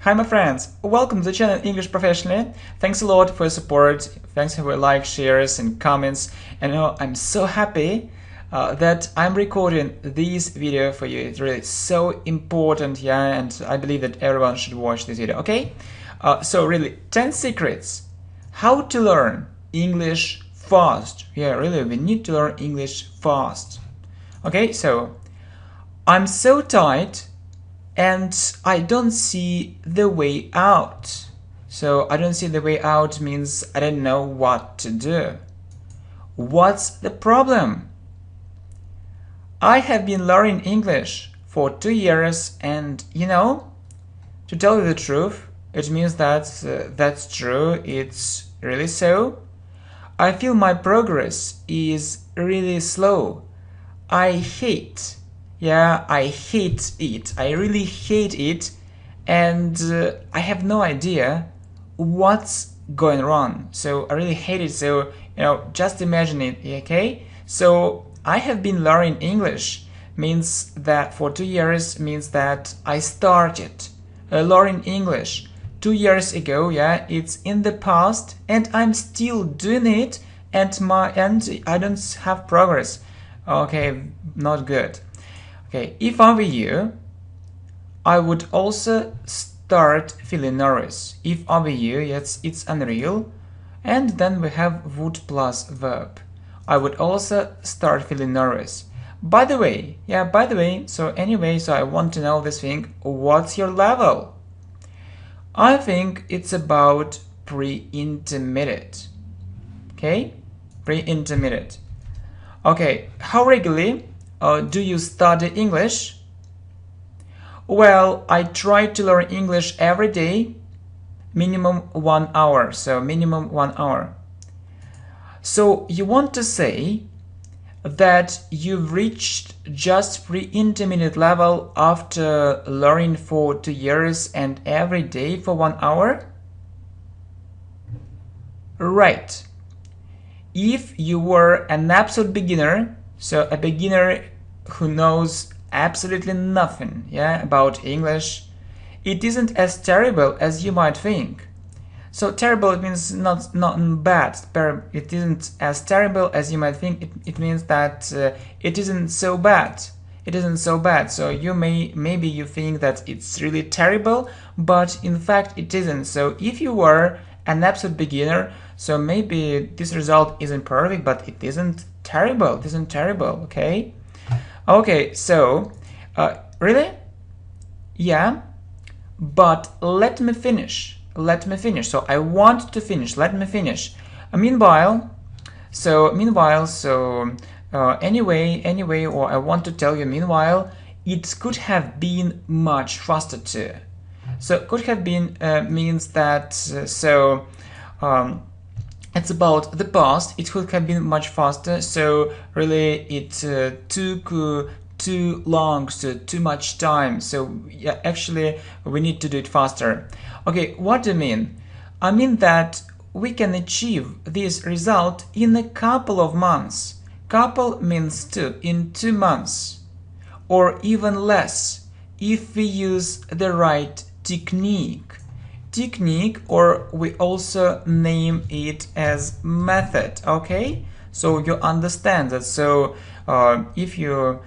Hi my friends, welcome to the channel English Professionally. Thanks a lot for your support, thanks for your likes, shares and comments. And I'm so happy that I'm recording this video for you. It's really so important, and I believe that everyone should watch this video, okay? So really, 10 secrets how to learn English fast. Really, we need to learn English fast. Okay, so I'm so tired and I don't see the way out. So I don't see the way out means I don't know what to do. What's the problem? I have been learning English for 2 years and to tell you the truth, it means that that's true, it's really so. I feel my progress is really slow. I hate it. I really hate it, and I have no idea what's going wrong. So I really hate it. So just imagine it, okay? So I have been learning English means that for 2 years means that I started learning English 2 years ago. It's in the past, and I'm still doing it, and I don't have progress. Okay, not good. Okay, if I were you, I would also start feeling nervous. If I were you, it's unreal. And then we have would plus verb. I would also start feeling nervous. By the way, so I want to know this thing. What's your level? I think it's about pre-intermediate. Okay, pre-intermediate. Okay, how regularly do you study English? Well, I try to learn English every day, minimum 1 hour. So minimum 1 hour. So you want to say that you've reached just pre-intermediate level after learning for 2 years and every day for 1 hour? Right. If you were an absolute beginner, so a beginner who knows absolutely nothing about English, it isn't as terrible as you might think. So terrible, it means not bad. It isn't as terrible as you might think. It means that it isn't so bad. It isn't so bad. So maybe you think that it's really terrible, but in fact it isn't. So if you were an absolute beginner, so maybe this result isn't perfect, but it isn't terrible. It isn't terrible, okay? Okay, so really? Yeah, but let me finish. So I want to finish. Let me finish. Meanwhile, anyway, or I want to tell you, meanwhile, it could have been much faster too. So could have been means that it's about the past. It could have been much faster. So really, it took too long, so too much time. So actually, we need to do it faster. Okay, what do you mean? I mean that we can achieve this result in a couple of months. Couple means 2, in 2 months, or even less if we use the right technique, or we also name it as method. Okay, so you understand that. So if you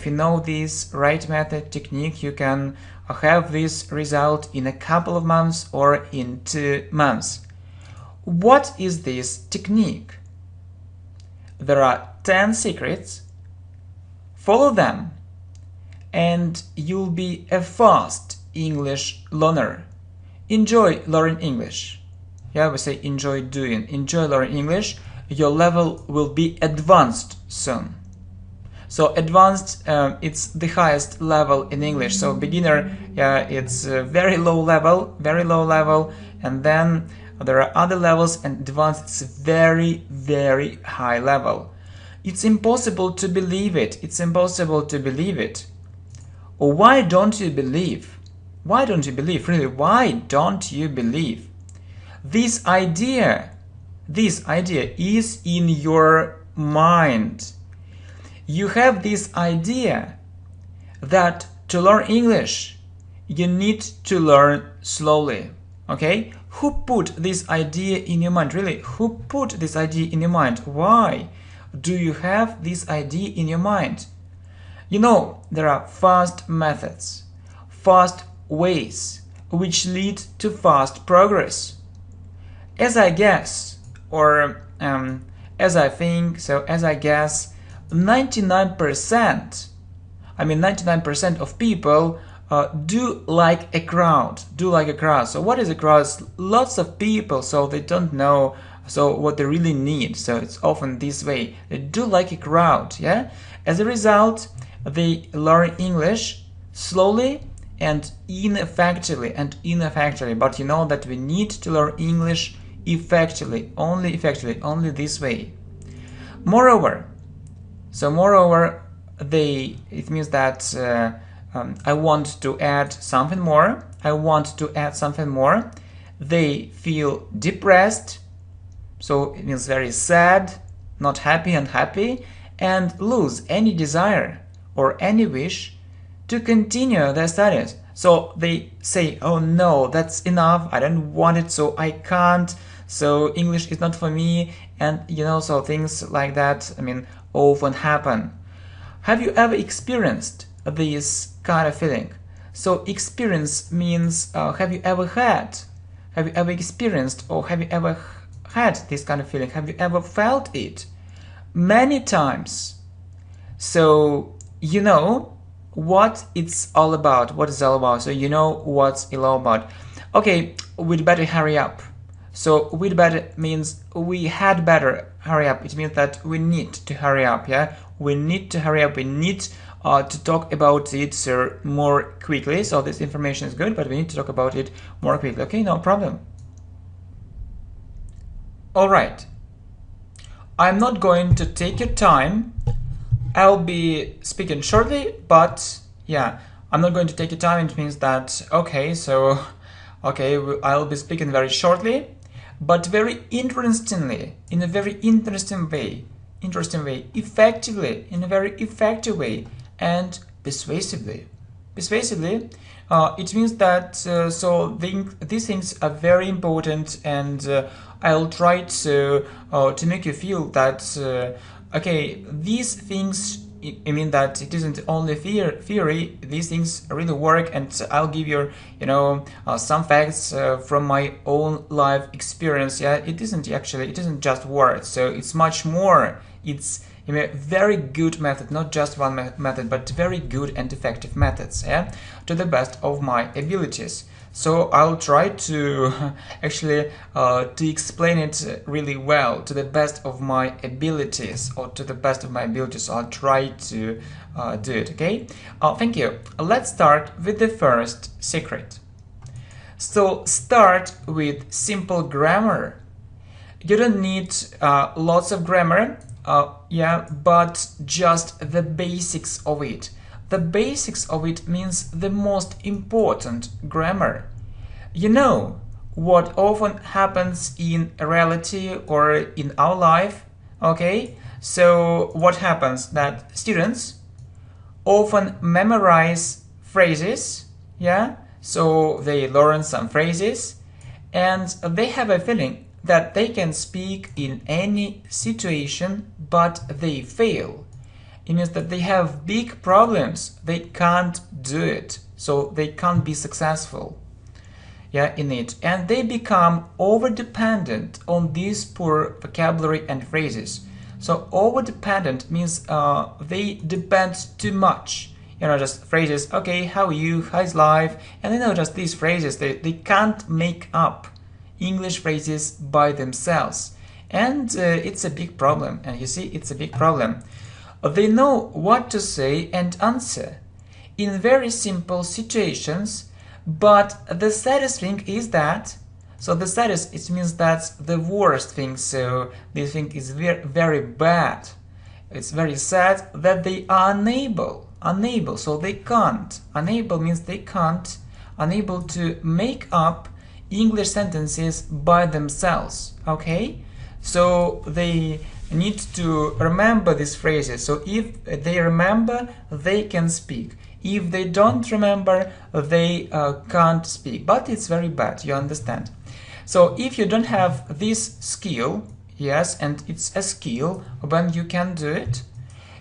know this right method, technique, you can have this result in a couple of months or in 2 months. What is this technique? There are 10 secrets. Follow them and you'll be a fast English learner. Enjoy learning English. We say enjoy learning English. Your level will be advanced soon. So advanced, it's the highest level in English. So beginner, it's very low level, and then there are other levels, and advanced, it's very, very high level. It's impossible to believe it. Why don't you believe? Really, why don't you believe? This idea is in your mind. You have this idea that to learn English you need to learn slowly. Okay? Who put this idea in your mind? Really, who put this idea in your mind? Why do you have this idea in your mind? You know, there are fast methods, fast ways, which lead to fast progress. As I guess, or as I think, so as I guess, 99%, 99% of people do like a crowd, So what is a crowd? Lots of people, so they don't know so what they really need. So it's often this way. They do like a crowd, yeah? As a result, they learn English slowly and ineffectively, but you know that we need to learn English effectively, only this way. Moreover, it means that I want to add something more. They feel depressed, so it means very sad, not happy, unhappy, and lose any desire or any wish to continue their studies. So they say, oh no, that's enough, I don't want it, so I can't, so English is not for me, and so things like that, often happen. Have you ever experienced this kind of feeling? So experience means have you ever experienced, or have you ever had this kind of feeling? Have you ever felt it? Many times. So you know what it's all about, so you know what's it all about. Okay, we'd better hurry up. So we'd better means we had better hurry up. It means that we need to hurry up, yeah? We need to hurry up, we need to talk about it more quickly. So this information is good, but we need to talk about it more quickly. Okay, no problem. Alright, I'm not going to take your time. I'll be speaking shortly, but yeah, I'm not going to take your time. It means that, I'll be speaking very shortly, but very interestingly, in a very interesting way, effectively, in a very effective way, and persuasively. It means that these things are very important, and I'll try to make you feel that these things, that it isn't only theory, these things really work, and I'll give you some facts from my own life experience. Yeah, it isn't just words, so it's much more. It's a very good method, not just one method, but very good and effective methods, yeah, to the best of my abilities. So I'll try to to explain it really well, to the best of my abilities, I'll try to do it, okay? Thank you. Let's start with the first secret. So start with simple grammar. You don't need lots of grammar, but just the basics of it. The basics of it means the most important grammar. You know what often happens in reality or in our life, okay? So what happens? That students often memorize phrases, yeah? So they learn some phrases, and they have a feeling that they can speak in any situation, but they fail. It means that they have big problems, they can't do it, so they can't be successful, yeah, in it, and they become over-dependent on these poor vocabulary and phrases. So over-dependent means they depend too much, just phrases, okay, how are you, how's life, and just these phrases, they can't make up English phrases by themselves, and it's a big problem. And you see, it's a big problem. They know what to say and answer in very simple situations, but the saddest thing is that, it means that's the worst thing, so this thing is very, very bad. It's very sad that they are unable, so they can't. Unable means they can't, unable to make up English sentences by themselves, okay? So they need to remember these phrases. So if they remember, they can speak. If they don't remember, they can't speak. But it's very bad, you understand. So if you don't have this skill, yes, and it's a skill, when you can do it,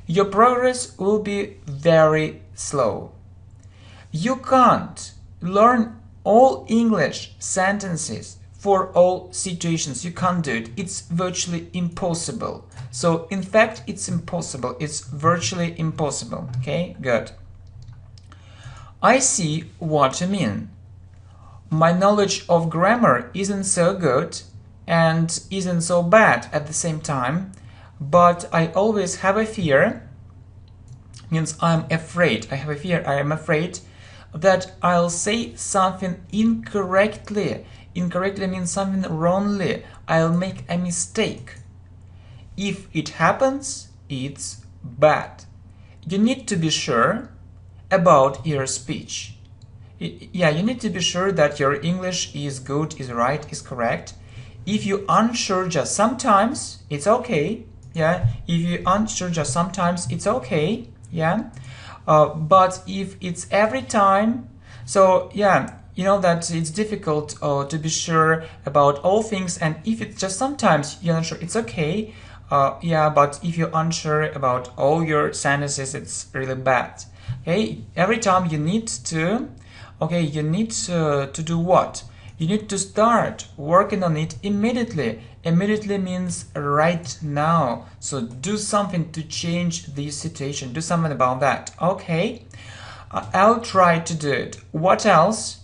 your progress will be very slow. You can't learn all English sentences for all situations. You can't do it. It's virtually impossible. So in fact, it's impossible. It's virtually impossible. Okay, good. I see what you mean. My knowledge of grammar isn't so good and isn't so bad at the same time, but I always have a fear, means I'm afraid, I have a fear, I am afraid that I'll say something incorrectly. Incorrectly means something wrongly. I'll make a mistake. If it happens, it's bad. You need to be sure about your speech. Yeah, you need to be sure that your English is good, is right, is correct. If you're unsure just sometimes, it's okay. Yeah, if you're unsure just sometimes, it's okay. Yeah, but if it's every time, so yeah, you know that it's difficult to be sure about all things, and if it's just sometimes you're not sure, it's okay. Yeah, but if you're unsure about all your sentences, it's really bad. Okay, every time you need to, okay, you need to do what? You need to start working on it immediately. Immediately means right now. So do something to change this situation. Do something about that. Okay, I'll try to do it. What else?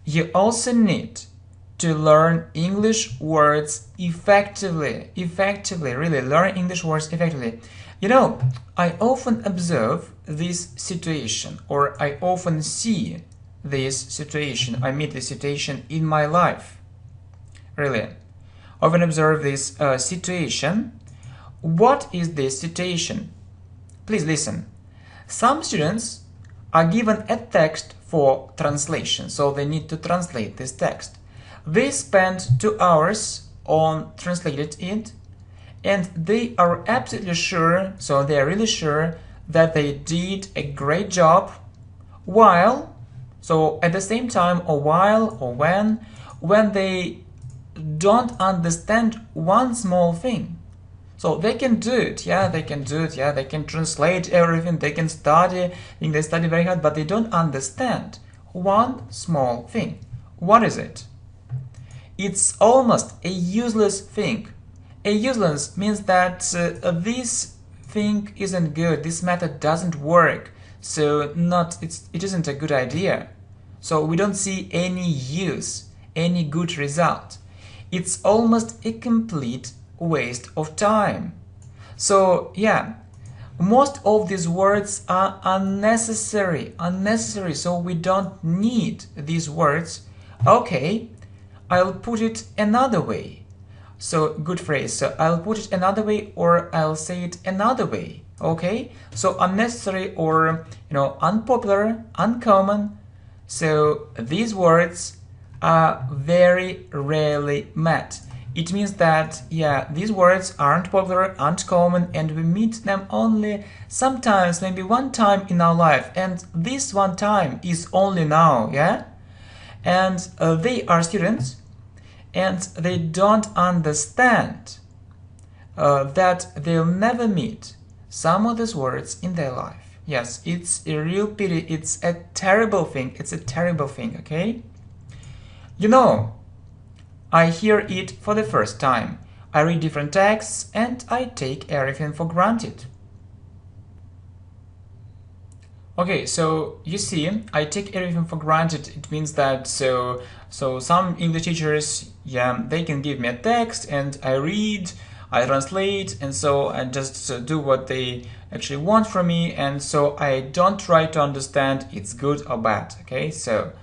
You also need to learn English words effectively. Effectively, really, learn English words effectively. You know, I often observe this situation, or I often see this situation. I meet this situation in my life. Really, often observe this situation. What is this situation? Please listen. Some students are given a text for translation, so they need to translate this text. They spend 2 hours on translating it, and they are absolutely sure, so they are really sure that they did a great job, while, so at the same time, or while, or when they don't understand one small thing. So they can do it, yeah, they can do it, yeah, they can translate everything, they can study, I think they study very hard, but they don't understand one small thing. What is it? It's almost a useless thing. A useless means that this thing isn't good, this method doesn't work, so it isn't a good idea. So we don't see any use, any good result. It's almost a complete waste of time. So yeah, most of these words are unnecessary, so we don't need these words. Okay, I'll put it another way. So good phrase. So I'll put it another way, or I'll say it another way. Okay, so unnecessary, or unpopular, uncommon. So these words are very rarely met. It means that, yeah, these words aren't popular, aren't common, and we meet them only sometimes, maybe one time in our life, and this one time is only now, yeah? And they are students, and they don't understand that they'll never meet some of these words in their life. Yes, it's a real pity, it's a terrible thing, okay? You know, I hear it for the first time. I read different texts and I take everything for granted. Okay, so you see, I take everything for granted. It means that so some English teachers, yeah, they can give me a text and I read, I translate, and so I just do what they actually want from me, and so I don't try to understand it's good or bad. Okay, so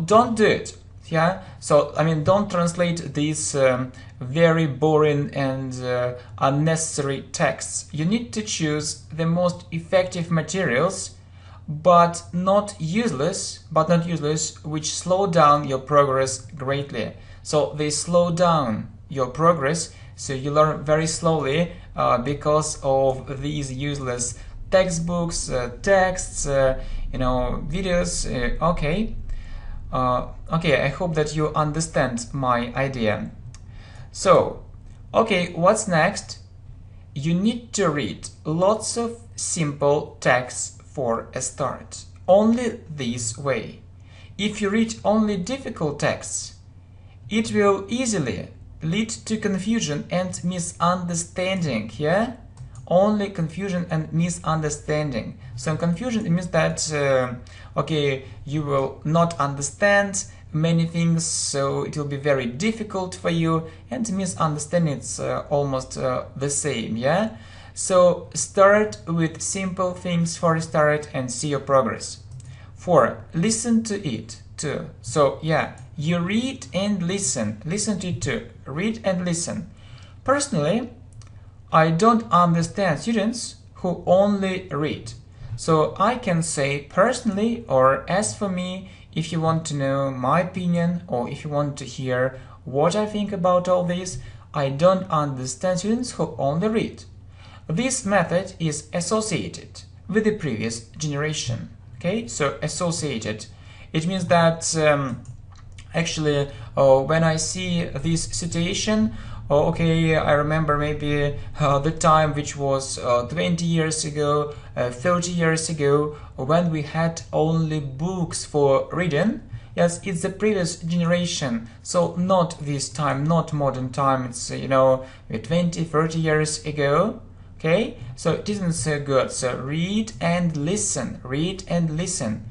don't do it. Yeah, so I mean, don't translate these very boring and unnecessary texts. You need to choose the most effective materials, but not useless, which slow down your progress greatly. So they slow down your progress, so you learn very slowly because of these useless textbooks, texts, videos. Okay. Okay, I hope that you understand my idea. So, okay, what's next? You need to read lots of simple texts for a start. Only this way. If you read only difficult texts, it will easily lead to confusion and misunderstanding, yeah? Only confusion and misunderstanding. So confusion, it means that, okay, you will not understand many things, so it will be very difficult for you, and misunderstanding, it's almost the same, yeah? So start with simple things for a start and see your progress. 4. Listen to it too. So yeah, you read and listen. Listen to it too. Read and listen. Personally, I don't understand students who only read. So I can say personally, or as for me, if you want to know my opinion or if you want to hear what I think about all this, I don't understand students who only read. This method is associated with the previous generation. Okay, so associated. It means that actually when I see this situation, okay, I remember maybe the time which was 20 years ago, 30 years ago, when we had only books for reading. Yes, it's the previous generation, so not this time, not modern time, it's 20, 30 years ago. Okay, so it isn't so good. So read and listen, read and listen.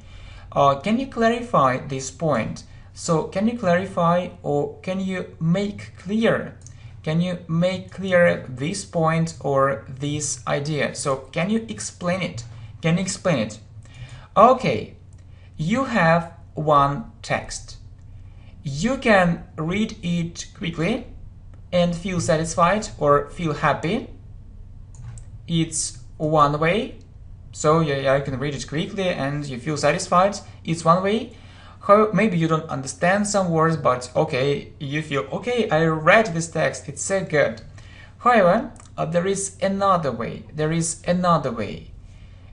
Can you clarify this point? So can you clarify or can you make clear? Can you make clear this point or this idea? So can you explain it? Can you explain it? Okay, you have one text. You can read it quickly and feel satisfied or feel happy. It's one way. So yeah, you can read it quickly and you feel satisfied. It's one way. Maybe you don't understand some words, but okay, you feel, okay, I read this text, it's so good. However, there is another way. There is another way.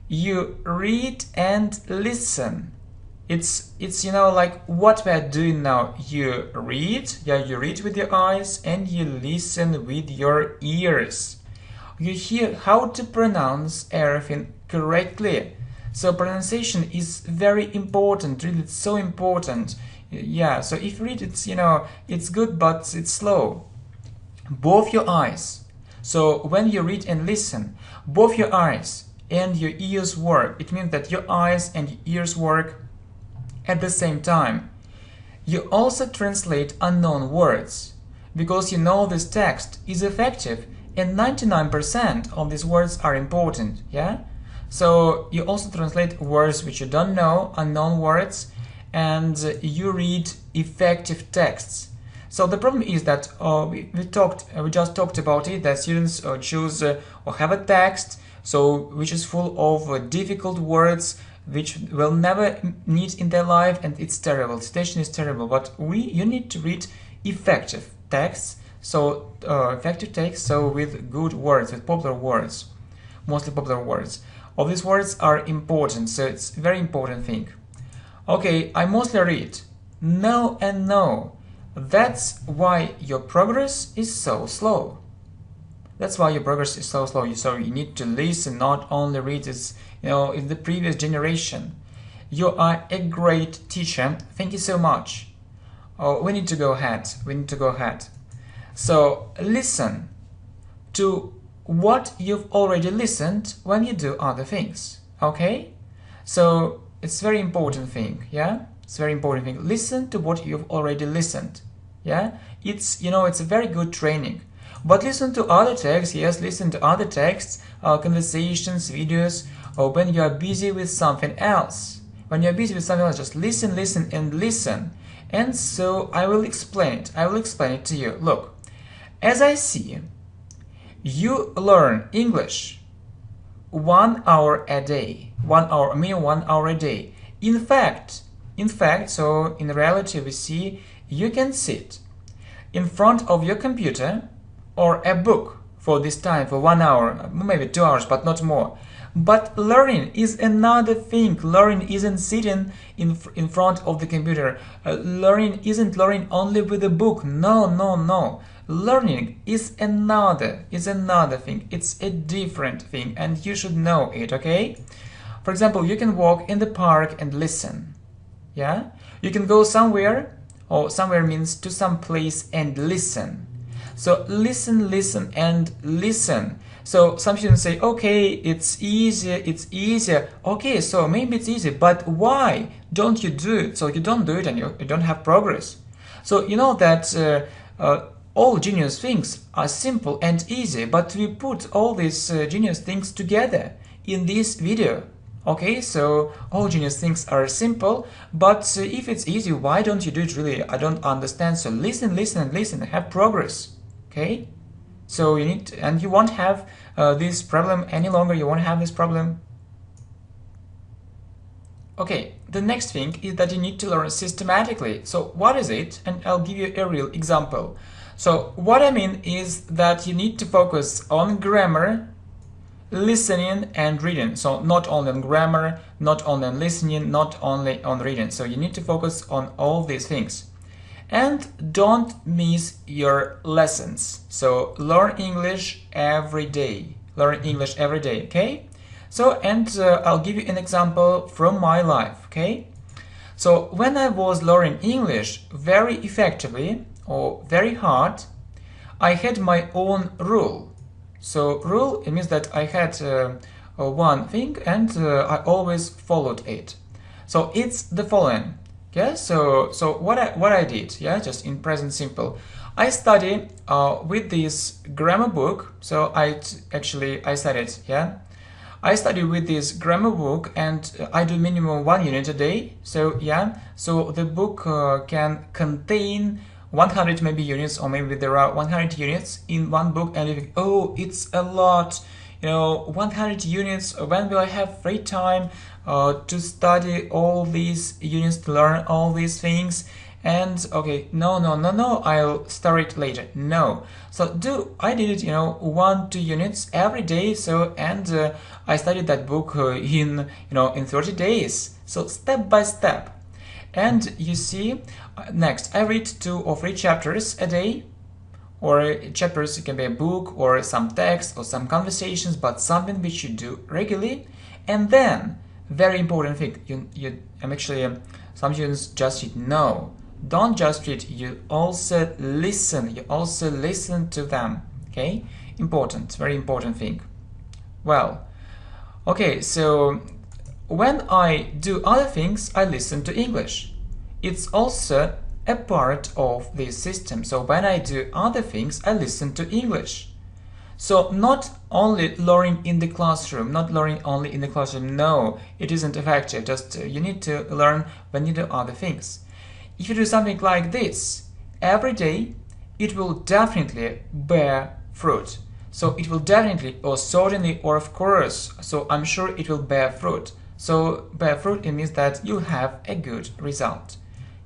You read and listen. It's like what we are doing now. You read, yeah, you read with your eyes and you listen with your ears. You hear how to pronounce everything correctly. So pronunciation is very important, really, it's so important. Yeah, so if you read it, it's good, but it's slow. Both your eyes. So when you read and listen, both your eyes and your ears work. It means that your eyes and ears work at the same time. You also translate unknown words, because you know this text is effective and 99% of these words are important, yeah? So you also translate words which you don't know, unknown words, and you read effective texts. So the problem is that we just talked about it, that students choose or have a text which is full of difficult words which will never need in their life, and it's terrible. The situation is terrible. But you need to read effective texts. So effective text, so with good words, with popular words, mostly popular words. All these words are important, so it's a very important thing. Okay, I mostly read. No and no. That's why your progress is so slow. That's why your progress is so slow. So you need to listen, not only read as in the previous generation. You are a great teacher. Thank you so much. We need to go ahead. We need to go ahead. So listen to what you've already listened when you do other things. Okay? So it's a very important thing, yeah? It's a very important thing. Listen to what you've already listened. Yeah? It's a very good training. But listen to other texts, yes, listen to other texts, conversations, videos, or when you are busy with something else. When you're busy with something else, just listen, listen, and listen. And so I will explain it. I will explain it to you. Look, as I see, you learn English 1 hour a day. 1 hour, 1 hour a day. In fact, so in reality we see you can sit in front of your computer or a book for this time, for 1 hour, maybe 2 hours, but not more. But learning is another thing. Learning isn't sitting in front of the computer. Learning isn't learning only with a book. No, no, no. Learning is another thing. It's a different thing, and you should know it, okay? For example, you can walk in the park and listen. Yeah? You can go somewhere, or somewhere means to some place and listen. So listen, listen, and listen. So some students say, okay, it's easier. Okay, so maybe it's easy, but why don't you do it? So you don't do it and you don't have progress. So you know that all genius things are simple and easy, but we put all these genius things together in this video. Okay, so all genius things are simple, but if it's easy, why don't you do it really? I don't understand. So listen, listen, and listen, have progress. Okay? So you need to, and you won't have this problem any longer. You won't have this problem. Okay, the next thing is that you need to learn systematically. So what is it? And I'll give you a real example. So what I mean is that you need to focus on grammar, listening and reading. So not only on grammar, not only on listening, not only on reading. So you need to focus on all these things. And don't miss your lessons. So learn English every day. Learn English every day, okay? So, and I'll give you an example from my life, okay? So when I was learning English very effectively or very hard, I had my own rule. So rule, it means that I had one thing and I always followed it. So it's the following. Yeah, so what I did, yeah, just in present simple, I study with this grammar book. So I studied, yeah, I study with this grammar book, and I do minimum 1 unit a day. So yeah, so the book can contain 100 maybe units, or maybe there are 100 units in one book, and you think, oh, it's a lot, you know, 100 units, when will I have free time to study all these units, to learn all these things? And okay, no, I'll start it later. No, so I did it, you know, 1-2 units every day. So and I studied that book in 30 days. So step by step. And you see, next I read 2 or 3 chapters a day. Or chapters, it can be a book or some text or some conversations, but something which you do regularly. And then, very important thing, some students just read. No, don't just read, you also listen. You also listen to them, okay? Important, very important thing. Well, okay, so when I do other things, I listen to English. It's also a part of this system. So when I do other things, I listen to English. So not only learning in the classroom, no, it isn't effective. Just you need to learn when you do other things. If you do something like this every day, it will definitely bear fruit. So it will definitely, or certainly, or of course, so I'm sure it will bear fruit. So bear fruit, it means that you have a good result.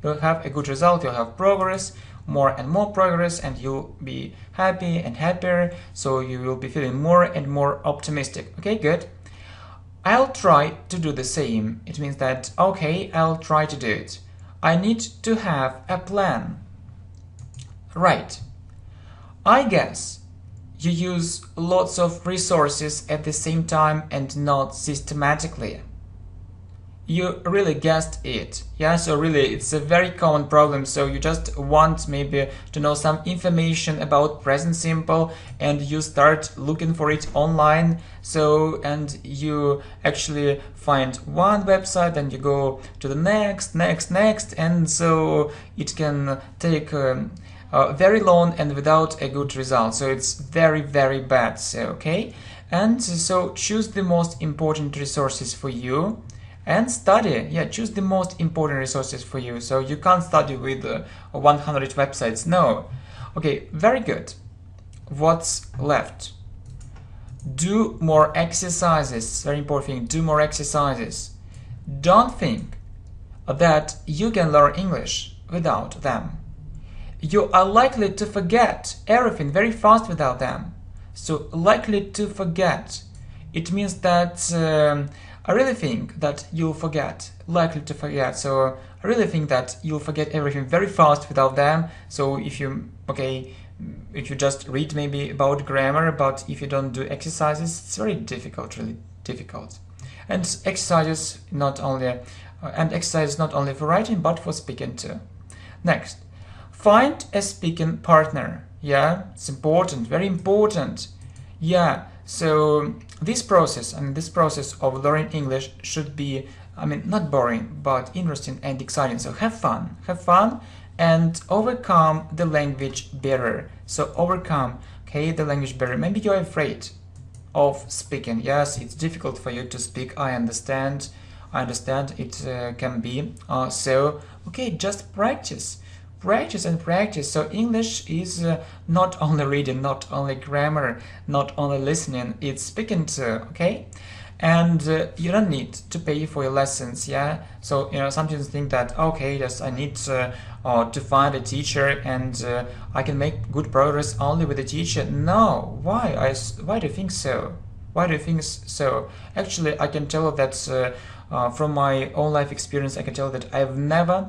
You'll have a good result, you'll have progress, more and more progress, and you'll be happy and happier, so you will be feeling more and more optimistic. Okay, good. I'll try to do the same. It means that, okay, I'll try to do it. I need to have a plan. Right. I guess you use lots of resources at the same time and not systematically. You really guessed it. Yeah, so really it's a very common problem. So you just want maybe to know some information about present simple and you start looking for it online. So, and you actually find one website and you go to the next, and so it can take very long and without a good result. So it's very, very bad. So, okay. And so choose the most important resources for you. And study, yeah, choose the most important resources for you. So you can't study with 100 websites, no. Okay, very good. What's left? Do more exercises, very important thing, do more exercises. Don't think that you can learn English without them. You are likely to forget everything very fast without them. So likely to forget. it means that I really think that you'll forget, likely to forget. So I really think that you'll forget everything very fast without them. So if you just read maybe about grammar, but if you don't do exercises, it's very difficult, really difficult. And exercises not only for writing but for speaking too. Next, find a speaking partner. Yeah, it's important, very important. Yeah, so this process of learning English should be, not boring, but interesting and exciting. So have fun, and overcome the language barrier. So overcome, the language barrier. Maybe you're afraid of speaking. Yes, it's difficult for you to speak. I understand it can be. Just practice and practice. So English is not only reading, not only grammar, not only listening, it's speaking too, okay? And you don't need to pay for your lessons, yeah? So, some students think that, okay, yes, I need to find a teacher and I can make good progress only with a teacher. No, why? Why do you think so? Why do you think so? Actually, I can tell that from my own life experience, I can tell that I've never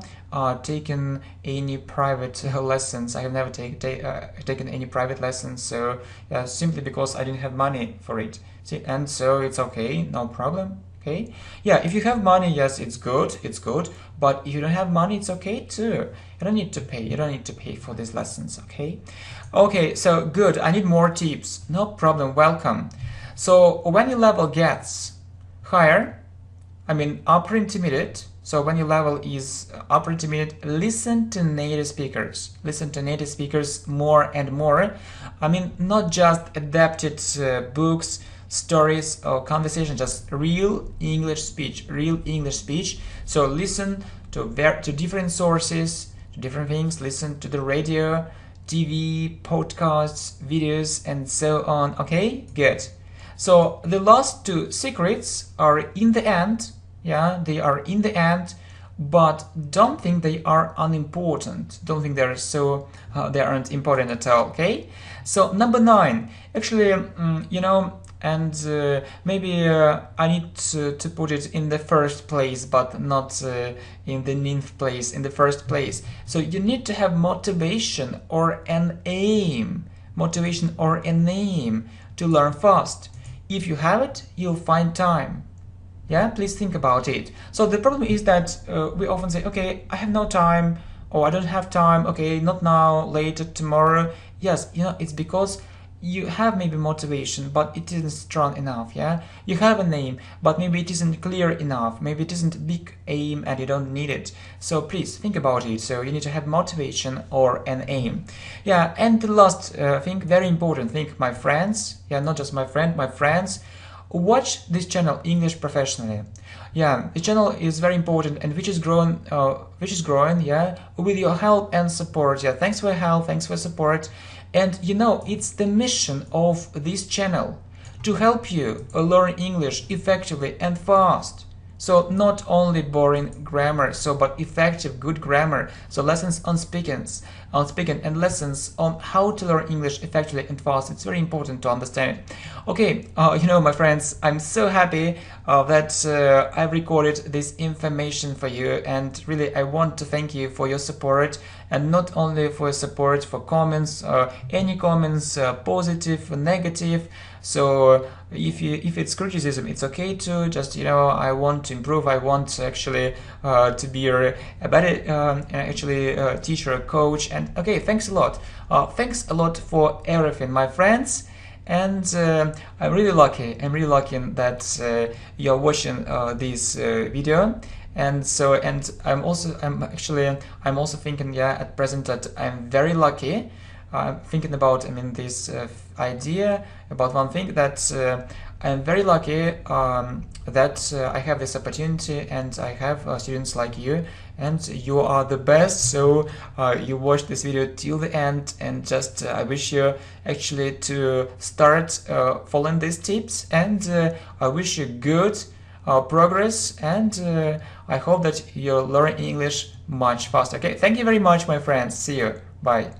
taken any private lessons. I have never taken any private lessons, so simply because I didn't have money for it. See, and so it's okay, no problem. Okay, yeah, if you have money, yes, it's good, but if you don't have money, it's okay too. You don't need to pay for these lessons, okay, so good. I need more tips. No problem, welcome. So when your level gets higher, upper intermediate, so when your level is upper intermediate, listen to native speakers. Listen to native speakers more and more. Not just adapted books, stories, or conversation, just real English speech. So listen to different sources, to different things. Listen to the radio, TV, podcasts, videos, and so on. Okay, good. So the last two secrets are in the end. Yeah, they are in the end, but don't think they are unimportant. Don't think they aren't important at all. Okay. So number 9, actually, maybe I need to put it in the first place, but not in the 9th place. In the first place. So you need to have motivation or an aim. To learn fast. If you have it, you'll find time. Yeah, please think about it. So the problem is that we often say, okay, I have no time, or I don't have time, okay, not now, later, tomorrow. Yes, it's because you have maybe motivation, but it isn't strong enough, yeah? You have an aim, but maybe it isn't clear enough, maybe it isn't a big aim and you don't need it. So please think about it. So you need to have motivation or an aim. Yeah, and the last thing, very important thing, my friends, yeah, not just my friend, my friends, watch this channel, English Professionally. Yeah, the channel is very important and which is growing, yeah, with your help and support. Yeah, thanks for your help, thanks for support. And it's the mission of this channel to help you learn English effectively and fast. So not only boring grammar, but effective, good grammar. So lessons on speaking and lessons on how to learn English effectively and fast. It's very important to understand it. Okay, my friends, I'm so happy that I've recorded this information for you, and really I want to thank you for your support, and not only for your support, for comments, any comments, positive, negative. So if it's criticism, it's okay to just, I want to improve, I want actually to be a better teacher, coach, and okay, thanks a lot. Thanks a lot for everything, my friends. And I'm really lucky that you're watching this video. And so, I'm also thinking, yeah, at present that I'm very lucky. Thinking about, this idea about one thing, that I'm very lucky that I have this opportunity and I have students like you, and you are the best. So you watched this video till the end, and just I wish you actually to start following these tips, and I wish you good progress, and I hope that you learn English much faster. Okay, thank you very much, my friends. See you. Bye.